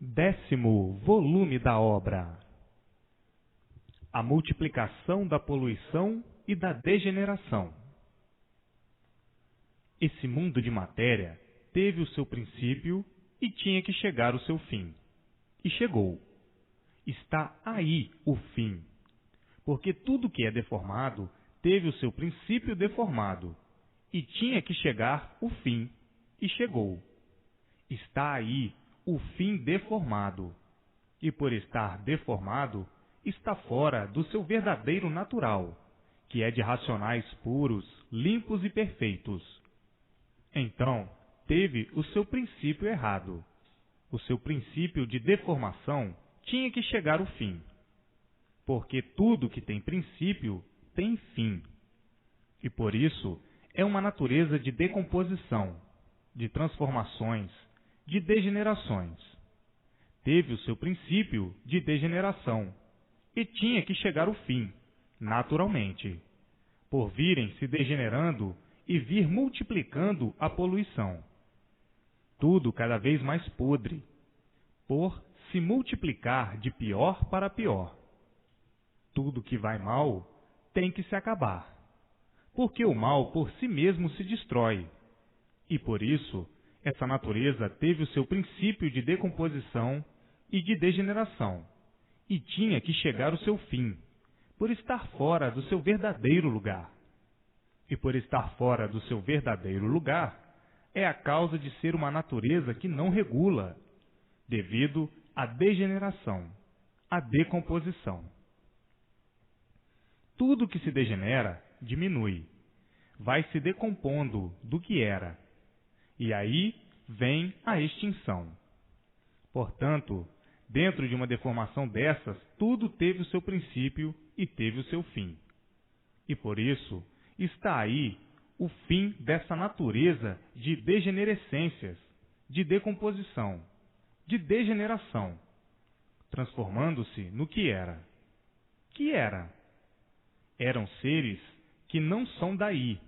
10º volume da obra: A multiplicação da poluição e da degeneração. Esse mundo de matéria teve o seu princípio e tinha que chegar o seu fim. E chegou. Está aí o fim. Porque tudo que é deformado teve o seu princípio deformado e tinha que chegar o fim. E chegou. Está aí o fim deformado. E por estar deformado, está fora do seu verdadeiro natural, que é de racionais puros, limpos e perfeitos. Então, teve o seu princípio errado. O seu princípio de deformação tinha que chegar ao fim. Porque tudo que tem princípio tem fim. E por isso é uma natureza de decomposição, de transformações, de degenerações. Teve o seu princípio de degeneração e tinha que chegar ao fim, naturalmente, por virem se degenerando e vir multiplicando a poluição. Tudo cada vez mais podre, por se multiplicar de pior para pior. Tudo que vai mal tem que se acabar, porque o mal por si mesmo se destrói. E por isso, essa natureza teve o seu princípio de decomposição e de degeneração, e tinha que chegar ao seu fim, por estar fora do seu verdadeiro lugar. E por estar fora do seu verdadeiro lugar, é a causa de ser uma natureza que não regula, devido à degeneração, à decomposição. Tudo que se degenera, diminui, vai se decompondo do que era, e aí vem a extinção. Portanto, dentro de uma deformação dessas, tudo teve o seu princípio e teve o seu fim. E por isso, está aí o fim dessa natureza de degenerescências, de decomposição, de degeneração, transformando-se no que era. Que era? Eram seres que não são daí,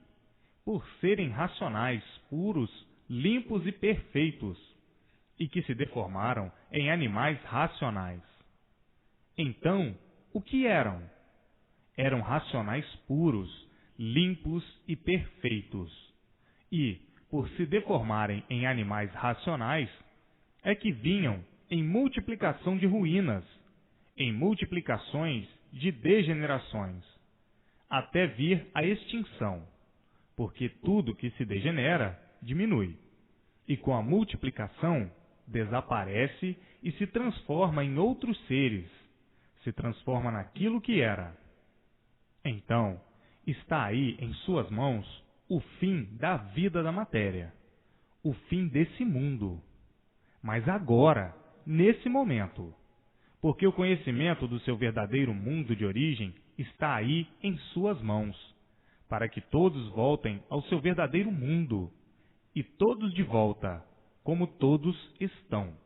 por serem racionais, puros, limpos e perfeitos, e que se deformaram em animais racionais. Então, o que eram? Eram racionais puros, limpos e perfeitos. E, por se deformarem em animais racionais, é que vinham em multiplicação de ruínas, em multiplicações de degenerações, até vir a extinção, porque tudo que se degenera diminui, e com a multiplicação desaparece e se transforma em outros seres, se transforma naquilo que era. Então, está aí em suas mãos o fim da vida da matéria, o fim desse mundo. Mas agora, nesse momento, porque o conhecimento do seu verdadeiro mundo de origem está aí em suas mãos, para que todos voltem ao seu verdadeiro mundo, e todos de volta, como todos estão.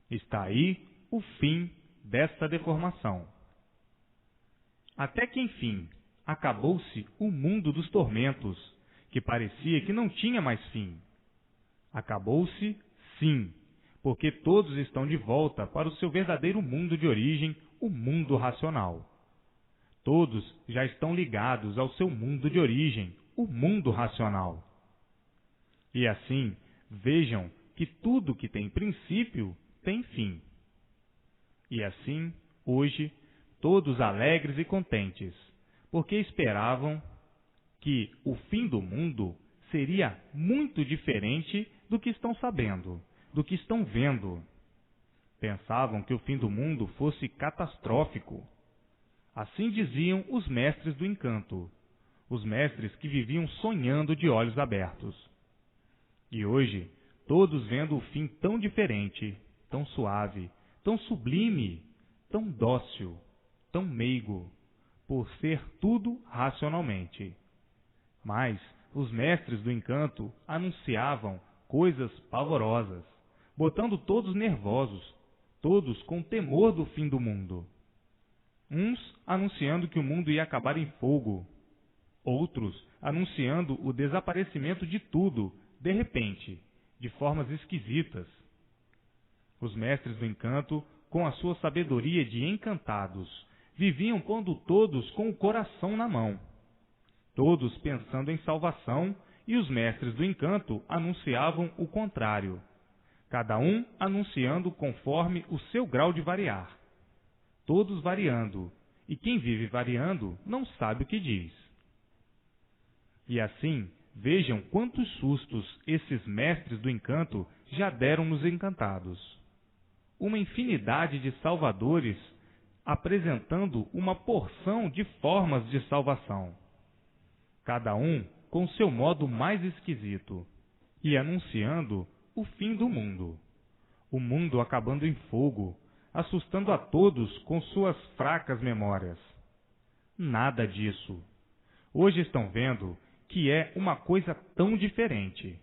Está aí o fim desta deformação. Até que, enfim, acabou-se o mundo dos tormentos, que parecia que não tinha mais fim. Acabou-se, sim, porque todos estão de volta para o seu verdadeiro mundo de origem, o mundo racional. Todos já estão ligados ao seu mundo de origem, o mundo racional. E assim, vejam que tudo que tem princípio tem fim. E assim, hoje, todos alegres e contentes, porque esperavam que o fim do mundo seria muito diferente do que estão sabendo, do que estão vendo. Pensavam que o fim do mundo fosse catastrófico. Assim diziam os mestres do encanto, os mestres que viviam sonhando de olhos abertos. E hoje, todos vendo o fim tão diferente, tão suave, tão sublime, tão dócil, tão meigo, por ser tudo racionalmente. Mas os mestres do encanto anunciavam coisas pavorosas, botando todos nervosos, todos com temor do fim do mundo. Uns anunciando que o mundo ia acabar em fogo, outros anunciando o desaparecimento de tudo, de repente, de formas esquisitas. Os mestres do encanto, com a sua sabedoria de encantados, viviam pondo todos com o coração na mão, todos pensando em salvação, e os mestres do encanto anunciavam o contrário, cada um anunciando conforme o seu grau de variar, todos variando, e quem vive variando não sabe o que diz. E assim, vejam quantos sustos esses mestres do encanto já deram nos encantados. Uma infinidade de salvadores apresentando uma porção de formas de salvação, cada um com seu modo mais esquisito, e anunciando o fim do mundo, o mundo acabando em fogo, assustando a todos com suas fracas memórias. Nada disso. Hoje estão vendo que é uma coisa tão diferente.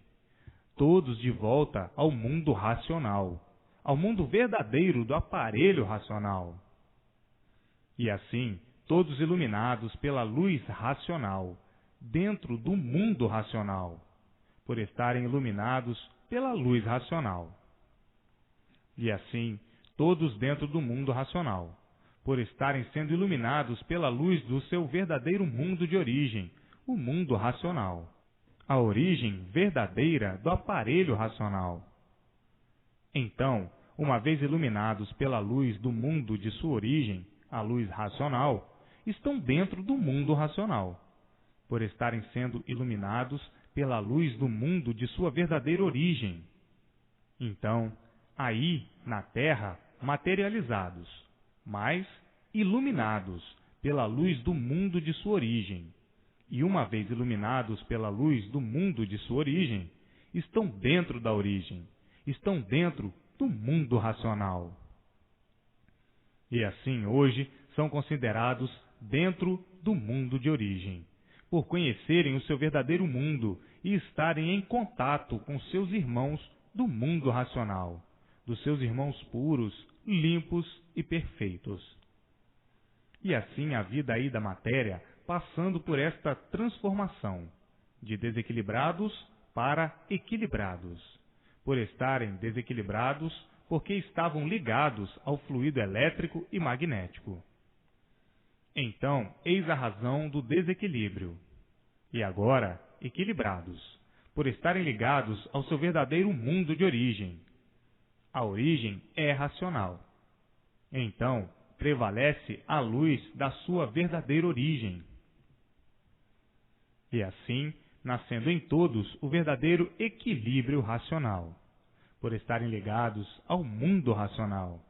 Todos de volta ao mundo racional, ao mundo verdadeiro do aparelho racional. E assim, todos iluminados pela luz racional, dentro do mundo racional, por estarem iluminados pela luz racional. E assim, todos dentro do mundo racional, por estarem sendo iluminados pela luz do seu verdadeiro mundo de origem, o mundo racional, a origem verdadeira do aparelho racional. Então, uma vez iluminados pela luz do mundo de sua origem, a luz racional, estão dentro do mundo racional, por estarem sendo iluminados pela luz do mundo de sua verdadeira origem. Então, aí, na Terra, materializados, mas iluminados pela luz do mundo de sua origem, e uma vez iluminados pela luz do mundo de sua origem, estão dentro da origem, estão dentro do mundo racional. E assim, hoje, são considerados dentro do mundo de origem, por conhecerem o seu verdadeiro mundo e estarem em contato com seus irmãos do mundo racional, dos seus irmãos puros, limpos e perfeitos. E assim a vida aí da matéria, passando por esta transformação, de desequilibrados para equilibrados, por estarem desequilibrados porque estavam ligados ao fluido elétrico e magnético. Então, eis a razão do desequilíbrio. E agora, equilibrados, por estarem ligados ao seu verdadeiro mundo de origem. A origem é racional. Então, prevalece a luz da sua verdadeira origem. E assim, nascendo em todos o verdadeiro equilíbrio racional, por estarem ligados ao mundo racional,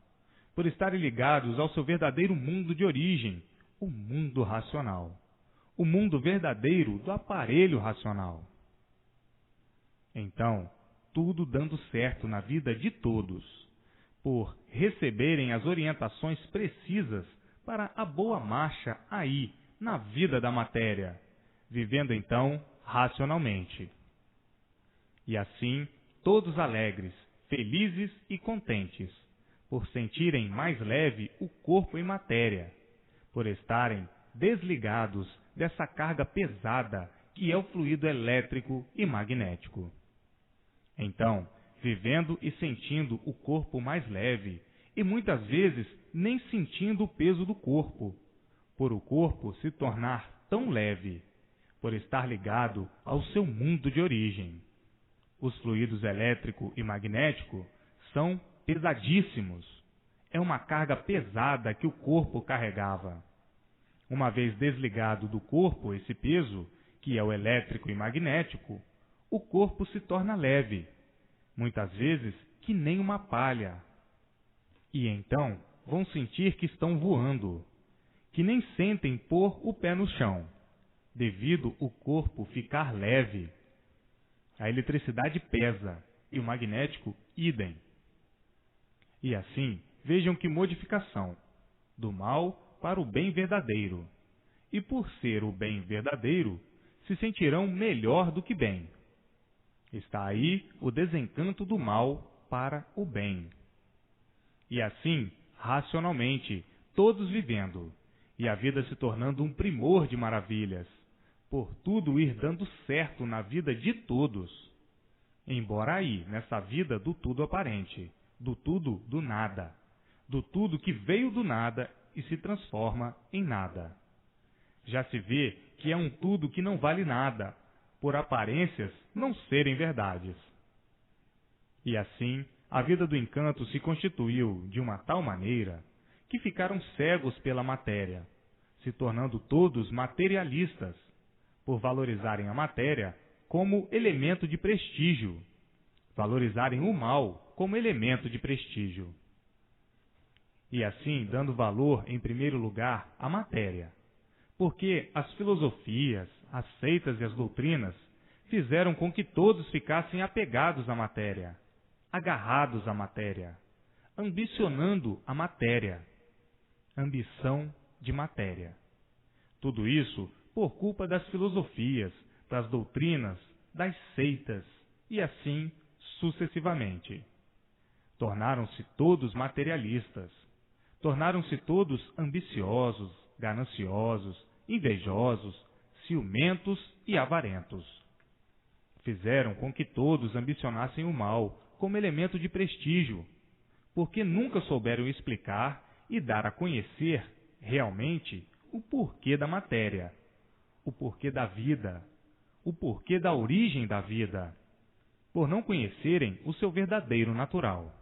por estarem ligados ao seu verdadeiro mundo de origem, o mundo racional, o mundo verdadeiro do aparelho racional. Então, tudo dando certo na vida de todos, por receberem as orientações precisas para a boa marcha aí, na vida da matéria, vivendo então racionalmente. E assim, todos alegres, felizes e contentes, por sentirem mais leve o corpo em matéria, por estarem desligados dessa carga pesada que é o fluido elétrico e magnético. Então, vivendo e sentindo o corpo mais leve, e muitas vezes nem sentindo o peso do corpo, por o corpo se tornar tão leve, por estar ligado ao seu mundo de origem. Os fluidos elétrico e magnético são pesadíssimos. É uma carga pesada que o corpo carregava. Uma vez desligado do corpo esse peso, que é o elétrico e magnético, o corpo se torna leve, muitas vezes que nem uma palha. E então vão sentir que estão voando, que nem sentem pôr o pé no chão, devido o corpo ficar leve. A eletricidade pesa e o magnético idem. E assim, vejam que modificação, do mal para o bem verdadeiro. E por ser o bem verdadeiro, se sentirão melhor do que bem. Está aí o desencanto do mal para o bem. E assim, racionalmente, todos vivendo, e a vida se tornando um primor de maravilhas, por tudo ir dando certo na vida de todos. Embora aí, nessa vida do tudo aparente, do tudo do nada, do tudo que veio do nada e se transforma em nada. Já se vê que é um tudo que não vale nada, por aparências não serem verdades. E assim, a vida do encanto se constituiu de uma tal maneira que ficaram cegos pela matéria, se tornando todos materialistas, por valorizarem a matéria como elemento de prestígio, valorizarem o mal como elemento de prestígio. E assim, dando valor, em primeiro lugar, à matéria, porque as filosofias, as seitas e as doutrinas fizeram com que todos ficassem apegados à matéria, agarrados à matéria, ambicionando a matéria, ambição de matéria. Tudo isso por culpa das filosofias, das doutrinas, das seitas, e assim sucessivamente. Tornaram-se todos materialistas, tornaram-se todos ambiciosos, gananciosos, invejosos, ciumentos e avarentos. Fizeram com que todos ambicionassem o mal como elemento de prestígio, porque nunca souberam explicar e dar a conhecer realmente o porquê da matéria, o porquê da vida, o porquê da origem da vida, por não conhecerem o seu verdadeiro natural.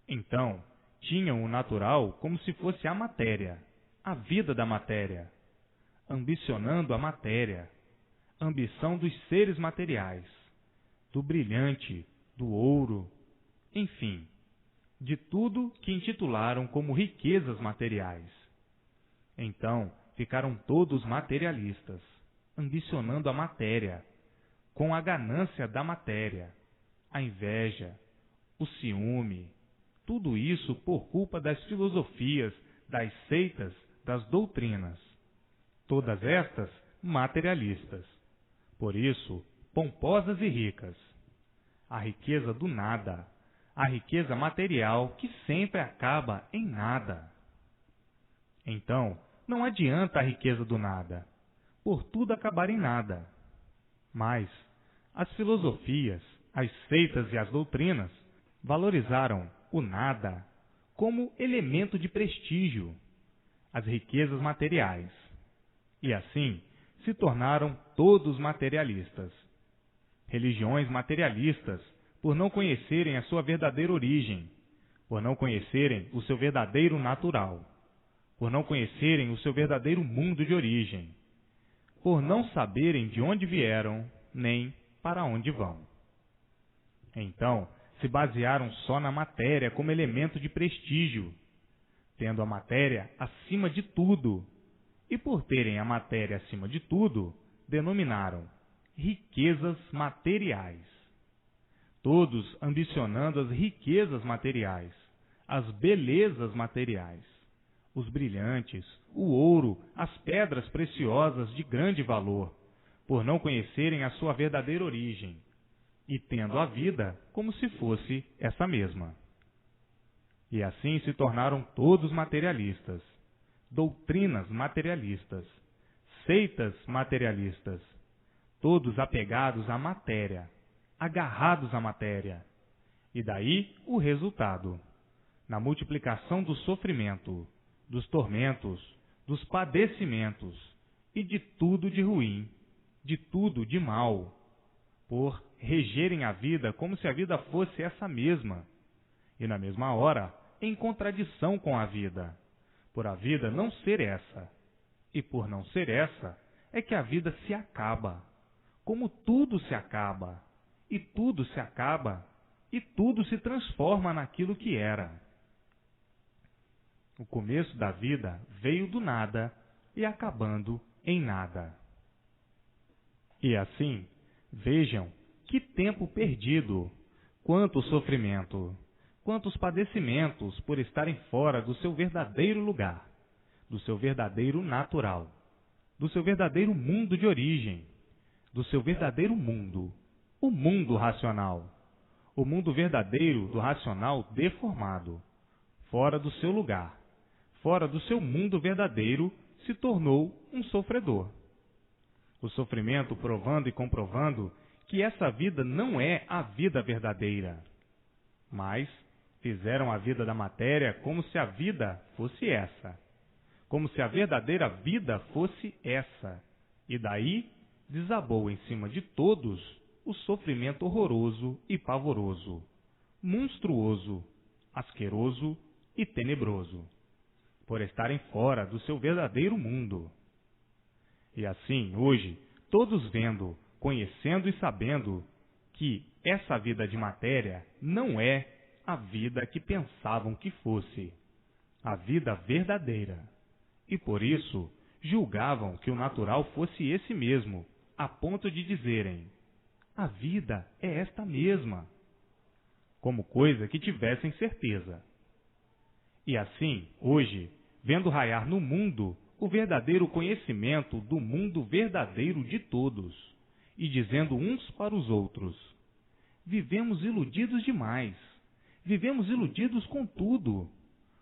Então, tinham o natural como se fosse a matéria, a vida da matéria, ambicionando a matéria, ambição dos seres materiais, do brilhante, do ouro, enfim, de tudo que intitularam como riquezas materiais. Então, ficaram todos materialistas, ambicionando a matéria, com a ganância da matéria, a inveja, o ciúme, tudo isso por culpa das filosofias, das seitas, das doutrinas. Todas estas materialistas. Por isso, pomposas e ricas. A riqueza do nada, a riqueza material que sempre acaba em nada. Então, não adianta a riqueza do nada, por tudo acabar em nada. Mas as filosofias, as seitas e as doutrinas valorizaram o nada como elemento de prestígio, as riquezas materiais, e assim se tornaram todos materialistas. Religiões materialistas, por não conhecerem a sua verdadeira origem, por não conhecerem o seu verdadeiro natural, por não conhecerem o seu verdadeiro mundo de origem, por não saberem de onde vieram, nem para onde vão. Então, se basearam só na matéria como elemento de prestígio, tendo a matéria acima de tudo, e por terem a matéria acima de tudo, denominaram riquezas materiais. Todos ambicionando as riquezas materiais, as belezas materiais, os brilhantes, o ouro, as pedras preciosas de grande valor, por não conhecerem a sua verdadeira origem, e tendo a vida como se fosse essa mesma. E assim se tornaram todos materialistas, doutrinas materialistas, seitas materialistas, todos apegados à matéria, agarrados à matéria. E daí o resultado, na multiplicação do sofrimento, dos tormentos, dos padecimentos e de tudo de ruim, de tudo de mal, por regerem a vida como se a vida fosse essa mesma, e na mesma hora em contradição com a vida, por a vida não ser essa, e por não ser essa é que a vida se acaba, como tudo se acaba, e tudo se acaba, e tudo se transforma naquilo que era. O começo da vida veio do nada e acabando em nada. E assim, vejam que tempo perdido, quanto sofrimento, quantos padecimentos por estarem fora do seu verdadeiro lugar, do seu verdadeiro natural, do seu verdadeiro mundo de origem, do seu verdadeiro mundo, o mundo racional, o mundo verdadeiro do racional deformado, fora do seu lugar, fora do seu mundo verdadeiro, se tornou um sofredor. O sofrimento provando e comprovando que essa vida não é a vida verdadeira, mas Fizeram a vida da matéria como se a vida fosse essa, como se a verdadeira vida fosse essa, e daí desabou em cima de todos o sofrimento horroroso e pavoroso, monstruoso, asqueroso e tenebroso, por estarem fora do seu verdadeiro mundo. E assim, hoje, todos vendo, conhecendo e sabendo que essa vida de matéria não é a vida que pensavam que fosse, a vida verdadeira, e por isso julgavam que o natural fosse esse mesmo, a ponto de dizerem: a vida é esta mesma, como coisa que tivessem certeza. E assim, hoje, vendo raiar no mundo o verdadeiro conhecimento do mundo verdadeiro de todos, e dizendo uns para os outros: vivemos iludidos demais, vivemos iludidos com tudo,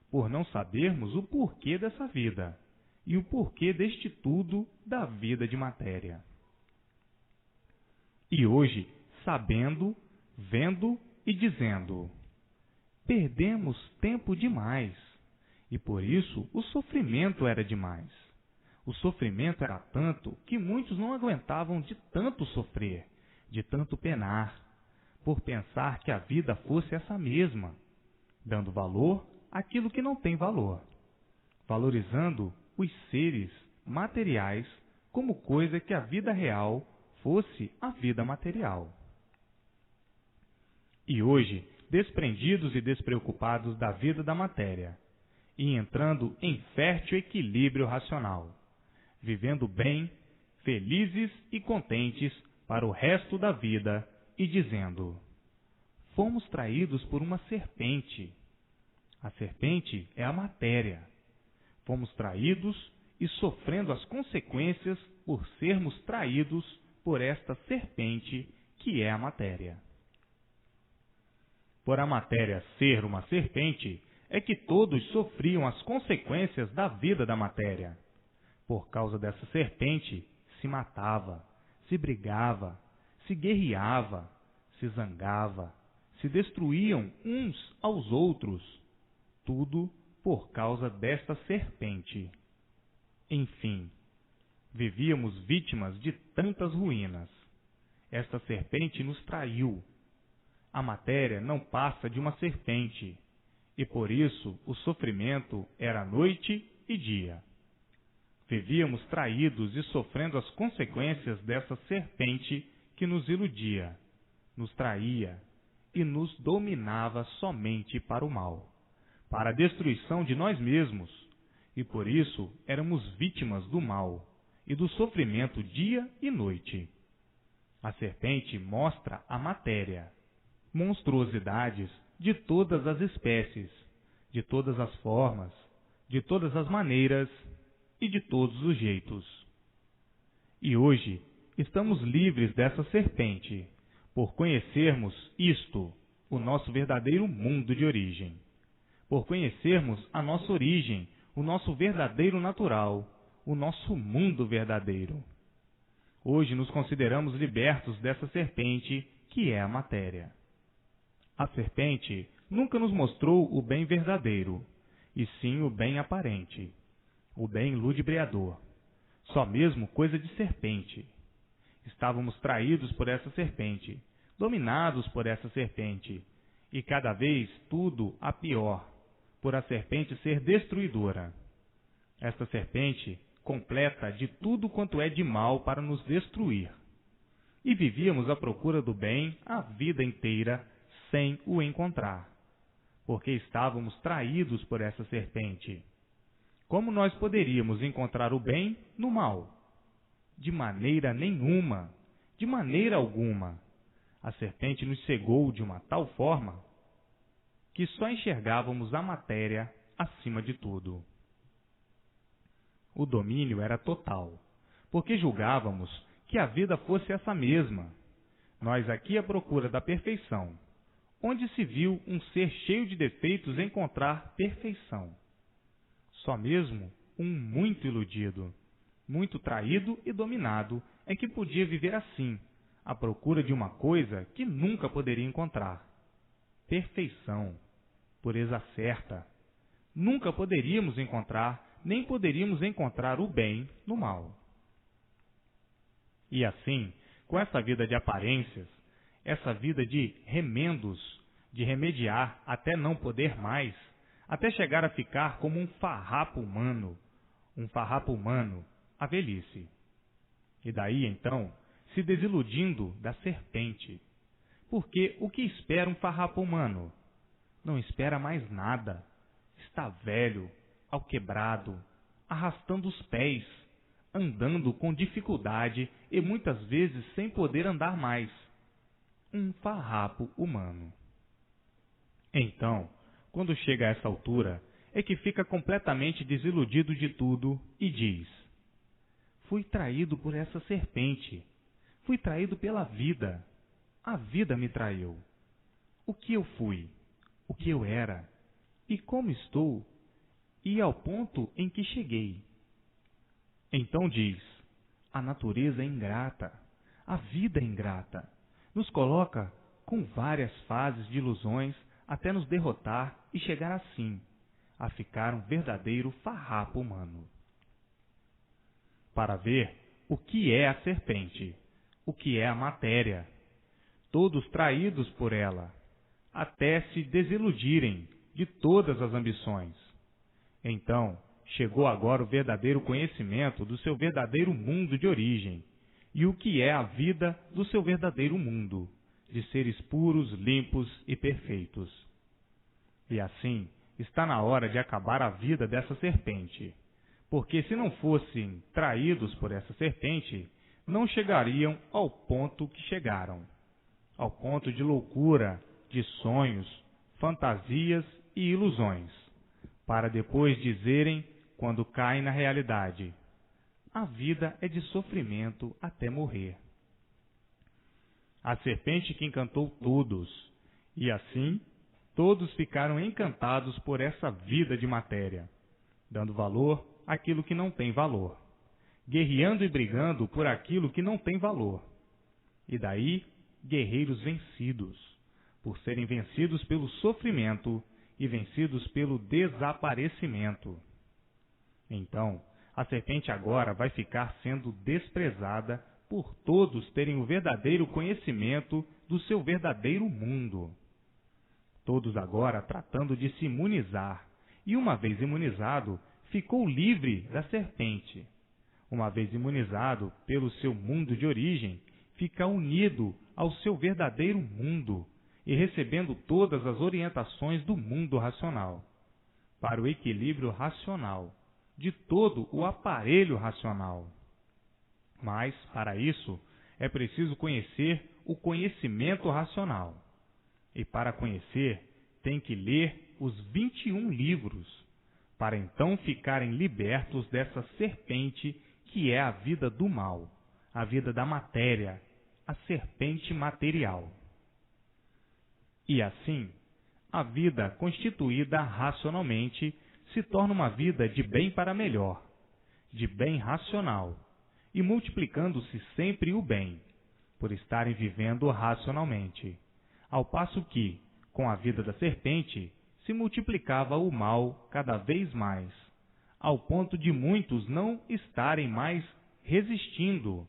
por não sabermos o porquê dessa vida, e o porquê deste tudo da vida de matéria. E hoje, sabendo, vendo e dizendo: perdemos tempo demais, e por isso o sofrimento era demais. O sofrimento era tanto que muitos não aguentavam de tanto sofrer, de tanto penar, por pensar que a vida fosse essa mesma, dando valor àquilo que não tem valor, valorizando os seres materiais como coisa que a vida real fosse a vida material. E hoje, desprendidos e despreocupados da vida da matéria, e entrando em fértil equilíbrio racional, vivendo bem, felizes e contentes para o resto da vida, e dizendo: fomos traídos por uma serpente. A serpente é a matéria. Fomos traídos e sofrendo as consequências por sermos traídos por esta serpente que é a matéria. Por a matéria ser uma serpente, é que todos sofriam as consequências da vida da matéria. Por causa dessa serpente, se matava, se brigava, se guerreava, se zangava, se destruíam uns aos outros, tudo por causa desta serpente. Enfim, vivíamos vítimas de tantas ruínas. Esta serpente nos traiu. A matéria não passa de uma serpente, e por isso o sofrimento era noite e dia. Vivíamos traídos e sofrendo as consequências dessa serpente que nos iludia, nos traía e nos dominava somente para o mal, para a destruição de nós mesmos, e por isso éramos vítimas do mal e do sofrimento dia e noite. A serpente mostra a matéria, monstruosidades de todas as espécies, de todas as formas, de todas as maneiras e de todos os jeitos. E hoje estamos livres dessa serpente, por conhecermos isto, o nosso verdadeiro mundo de origem, por conhecermos a nossa origem, o nosso verdadeiro natural, o nosso mundo verdadeiro. Hoje nos consideramos libertos dessa serpente que é a matéria. A serpente nunca nos mostrou o bem verdadeiro, e sim o bem aparente, o bem ludibriador, só mesmo coisa de serpente. Estávamos traídos por essa serpente, dominados por essa serpente, e cada vez tudo a pior, por a serpente ser destruidora. Esta serpente completa de tudo quanto é de mal para nos destruir. E vivíamos à procura do bem a vida inteira sem o encontrar, porque estávamos traídos por essa serpente. Como nós poderíamos encontrar o bem no mal? De maneira nenhuma, de maneira alguma. A serpente nos cegou de uma tal forma que só enxergávamos a matéria acima de tudo. O domínio era total, porque julgávamos que a vida fosse essa mesma. Nós aqui à procura da perfeição, onde se viu um ser cheio de defeitos encontrar perfeição. Só mesmo um muito iludido, muito traído e dominado é que podia viver assim, à procura de uma coisa que nunca poderia encontrar: perfeição. pureza certa. Nunca poderíamos encontrar, nem poderíamos encontrar o bem no mal. E assim, com essa vida de aparências, essa vida de remendos, de remediar até não poder mais, até chegar a ficar como um farrapo humano, a velhice. E daí, então, se desiludindo da serpente. Porque o que espera um farrapo humano? Não espera mais nada. Está velho, alquebrado, arrastando os pés, andando com dificuldade e muitas vezes sem poder andar mais. Um farrapo humano. Então, quando chega a essa altura, é que fica completamente desiludido de tudo e diz: fui traído por essa serpente, fui traído pela vida, a vida me traiu. O que eu fui, o que eu era, e como estou, e ao ponto em que cheguei. Então diz: a natureza é ingrata, a vida é ingrata, nos coloca com várias fases de ilusões até nos derrotar e chegar assim, a ficar um verdadeiro farrapo humano. Para ver o que é a serpente, o que é a matéria, todos traídos por ela, até se desiludirem de todas as ambições. Então, chegou agora o verdadeiro conhecimento do seu verdadeiro mundo de origem, e o que é a vida do seu verdadeiro mundo, de seres puros, limpos e perfeitos. E assim, está na hora de acabar a vida dessa serpente, porque se não fossem traídos por essa serpente, não chegariam ao ponto que chegaram, ao ponto de loucura, de sonhos, fantasias e ilusões, para depois dizerem, quando caem na realidade: a vida é de sofrimento até morrer. A serpente que encantou todos, e assim todos ficaram encantados por essa vida de matéria, dando valor àquilo que não tem valor, guerreando e brigando por aquilo que não tem valor. E daí, guerreiros vencidos, por serem vencidos pelo sofrimento e vencidos pelo desaparecimento. Então, a serpente agora vai ficar sendo desprezada por todos terem o verdadeiro conhecimento do seu verdadeiro mundo. Todos agora tratando de se imunizar, e uma vez imunizado, ficou livre da serpente. Uma vez imunizado pelo seu mundo de origem, fica unido ao seu verdadeiro mundo e recebendo todas as orientações do mundo racional, para o equilíbrio racional, de todo o aparelho racional. Mas, para isso, é preciso conhecer o conhecimento racional. E para conhecer, tem que ler os 21 livros, para então ficarem libertos dessa serpente que é a vida do mal, a vida da matéria, a serpente material. E assim, a vida constituída racionalmente se torna uma vida de bem para melhor, de bem racional, e multiplicando-se sempre o bem, por estarem vivendo racionalmente, ao passo que, com a vida da serpente, se multiplicava o mal cada vez mais, ao ponto de muitos não estarem mais resistindo,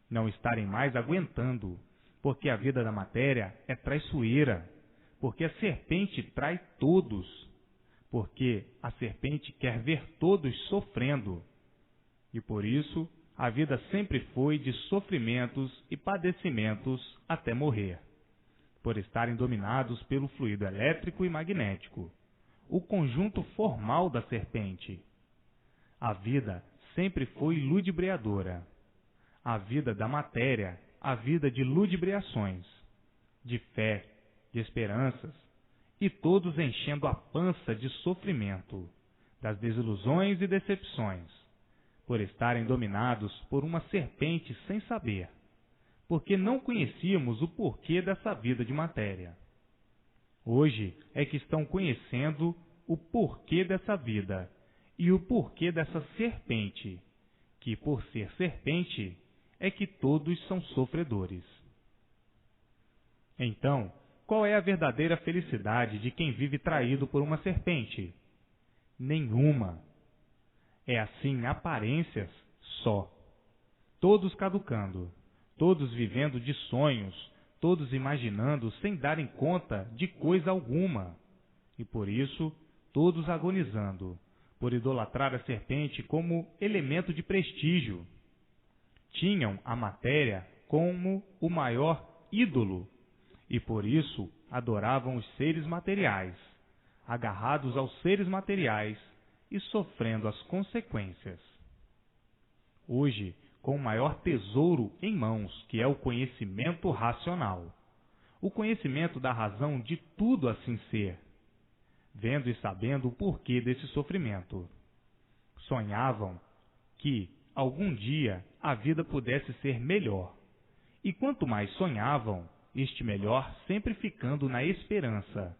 não estarem mais aguentando, porque a vida da matéria é traiçoeira, porque a serpente trai todos, porque a serpente quer ver todos sofrendo. E por isso, a vida sempre foi de sofrimentos e padecimentos até morrer, por estarem dominados pelo fluido elétrico e magnético, o conjunto formal da serpente. A vida sempre foi ludibriadora. A vida da matéria, a vida de ludibriações, de fé, de esperanças, e todos enchendo a pança de sofrimento, das desilusões e decepções, por estarem dominados por uma serpente sem saber, porque não conhecíamos o porquê dessa vida de matéria. Hoje é que estão conhecendo o porquê dessa vida e o porquê dessa serpente, que por ser serpente é que todos são sofredores. Então, Qual é a verdadeira felicidade de quem vive traído por uma serpente? Nenhuma. É assim aparências só. Todos caducando, todos vivendo de sonhos, todos imaginando sem darem conta de coisa alguma. E por isso, todos agonizando, por idolatrar a serpente como elemento de prestígio. Tinham a matéria como o maior ídolo, e por isso adoravam os seres materiais, agarrados aos seres materiais e sofrendo as consequências. Hoje, com o maior tesouro em mãos, que é o conhecimento racional, o conhecimento da razão de tudo assim ser, vendo e sabendo o porquê desse sofrimento. Sonhavam que, algum dia, a vida pudesse ser melhor. E quanto mais sonhavam, este melhor sempre ficando na esperança,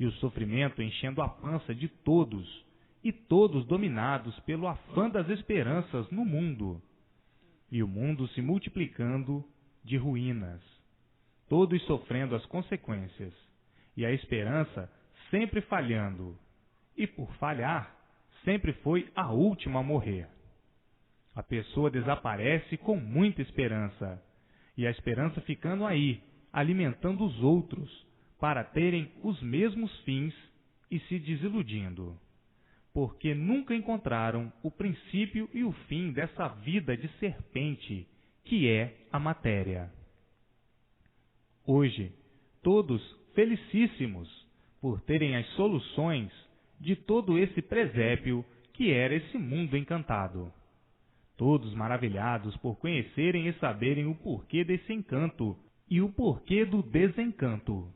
e o sofrimento enchendo a pança de todos, e todos dominados pelo afã das esperanças no mundo, e o mundo se multiplicando de ruínas, todos sofrendo as consequências, e a esperança sempre falhando, e por falhar, sempre foi a última a morrer. A pessoa desaparece com muita esperança, e a esperança ficando aí, alimentando os outros, para terem os mesmos fins e se desiludindo, porque nunca encontraram o princípio e o fim dessa vida de serpente, que é a matéria. Hoje, todos felicíssimos por terem as soluções de todo esse presépio que era esse mundo encantado. Todos maravilhados por conhecerem e saberem o porquê desse encanto e o porquê do desencanto.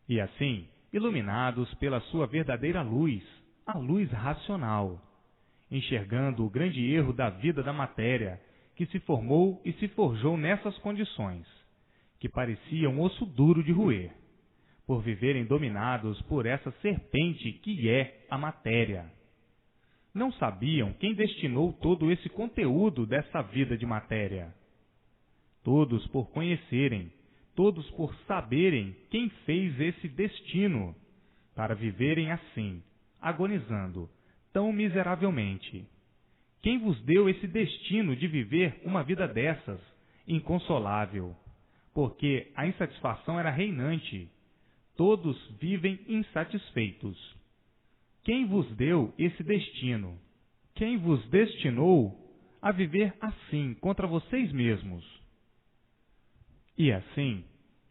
E assim, iluminados pela sua verdadeira luz, a luz racional, enxergando o grande erro da vida da matéria, que se formou e se forjou nessas condições, que parecia um osso duro de roer, por viverem dominados por essa serpente que é a matéria. Não sabiam quem destinou todo esse conteúdo dessa vida de matéria. Todos por conhecerem, todos por saberem quem fez esse destino, para viverem assim, agonizando, tão miseravelmente. Quem vos deu esse destino de viver uma vida dessas, inconsolável? Porque a insatisfação era reinante. Todos vivem insatisfeitos. Quem vos deu esse destino? Quem vos destinou a viver assim contra vocês mesmos? E assim,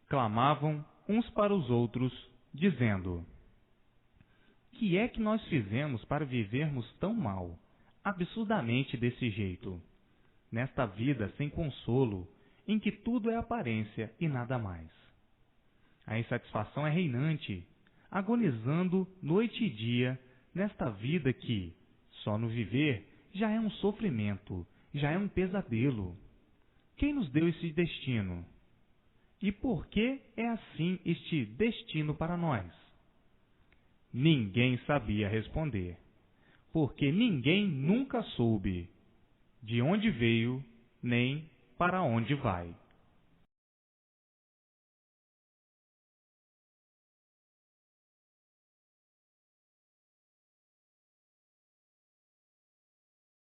clamavam uns para os outros, dizendo: que é que nós fizemos para vivermos tão mal, absurdamente desse jeito, nesta vida sem consolo, em que tudo é aparência e nada mais? A insatisfação é reinante, agonizando noite e dia nesta vida que, só no viver, já é um sofrimento, já é um pesadelo. Quem nos deu esse destino? E por que é assim este destino para nós? Ninguém sabia responder, porque ninguém nunca soube de onde veio nem para onde vai.